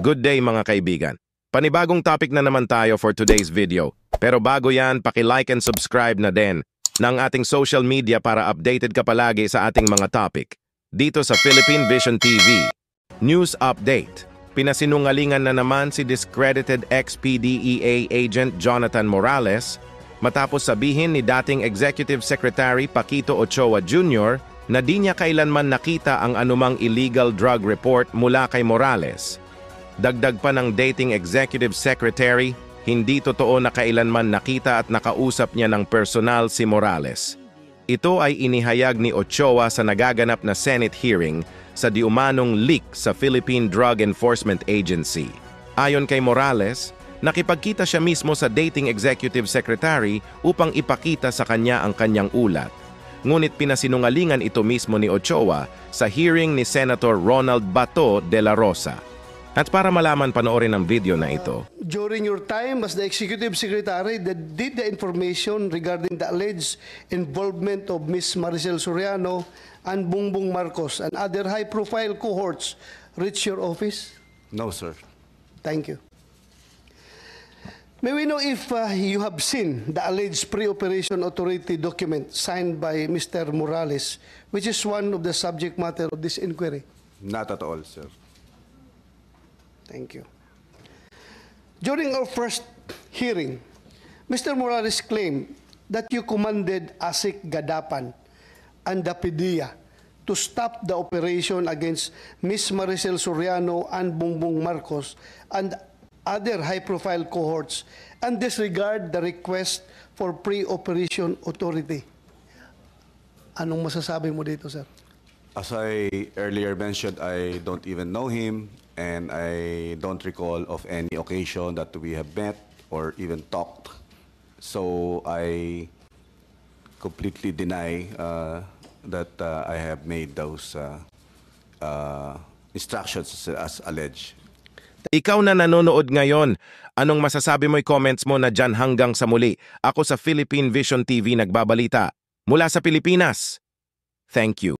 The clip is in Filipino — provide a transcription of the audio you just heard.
Good day mga kaibigan. Panibagong topic na naman tayo for today's video. Pero bago yan, paki-like and subscribe na din ng ating social media para updated ka palagi sa ating mga topic. Dito sa Philippine Vision TV. News update. Pinasinungalingan na naman si discredited ex-PDEA agent Jonathan Morales matapos sabihin ni dating Executive Secretary Paquito Ochoa Jr. na di niya kailanman nakita ang anumang illegal drug report mula kay Morales. Dagdag pa ng dating Executive Secretary, hindi totoo na kailanman nakita at nakausap niya ng personal si Morales. Ito ay inihayag ni Ochoa sa nagaganap na Senate hearing sa diumanong leak sa Philippine Drug Enforcement Agency. Ayon kay Morales, nakipagkita siya mismo sa dating Executive Secretary upang ipakita sa kanya ang kanyang ulat. Ngunit pinasinungalingan ito mismo ni Ochoa sa hearing ni Senator Ronald Bato de la Rosa. At para malaman, panoorin ang video na ito. During your time as the Executive Secretary, did the information regarding the alleged involvement of Ms. Maricel Soriano and Bongbong Marcos and other high-profile cohorts reach your office? No, sir. Thank you. May we know if you have seen the alleged pre-operation authority document signed by Mr. Morales, which is one of the subject matter of this inquiry? Not at all, sir. Thank you. During our first hearing, Mr. Morales claimed that you commanded ASIC Gadapan and the PDEA to stop the operation against Ms. Maricel Soriano and Bongbong Marcos and other high-profile cohorts and disregard the request for pre-operation authority. Anong masasabi mo dito, sir? As I earlier mentioned, I don't even know him, and I don't recall of any occasion that we have met or even talked. So I completely deny that I have made those instructions as alleged. Ikaw na nanonood ngayon, anong masasabi mo'y comments mo na dyan hanggang sa muli? Ako sa Philippine Vision TV nagbabalita mula sa Pilipinas. Thank you.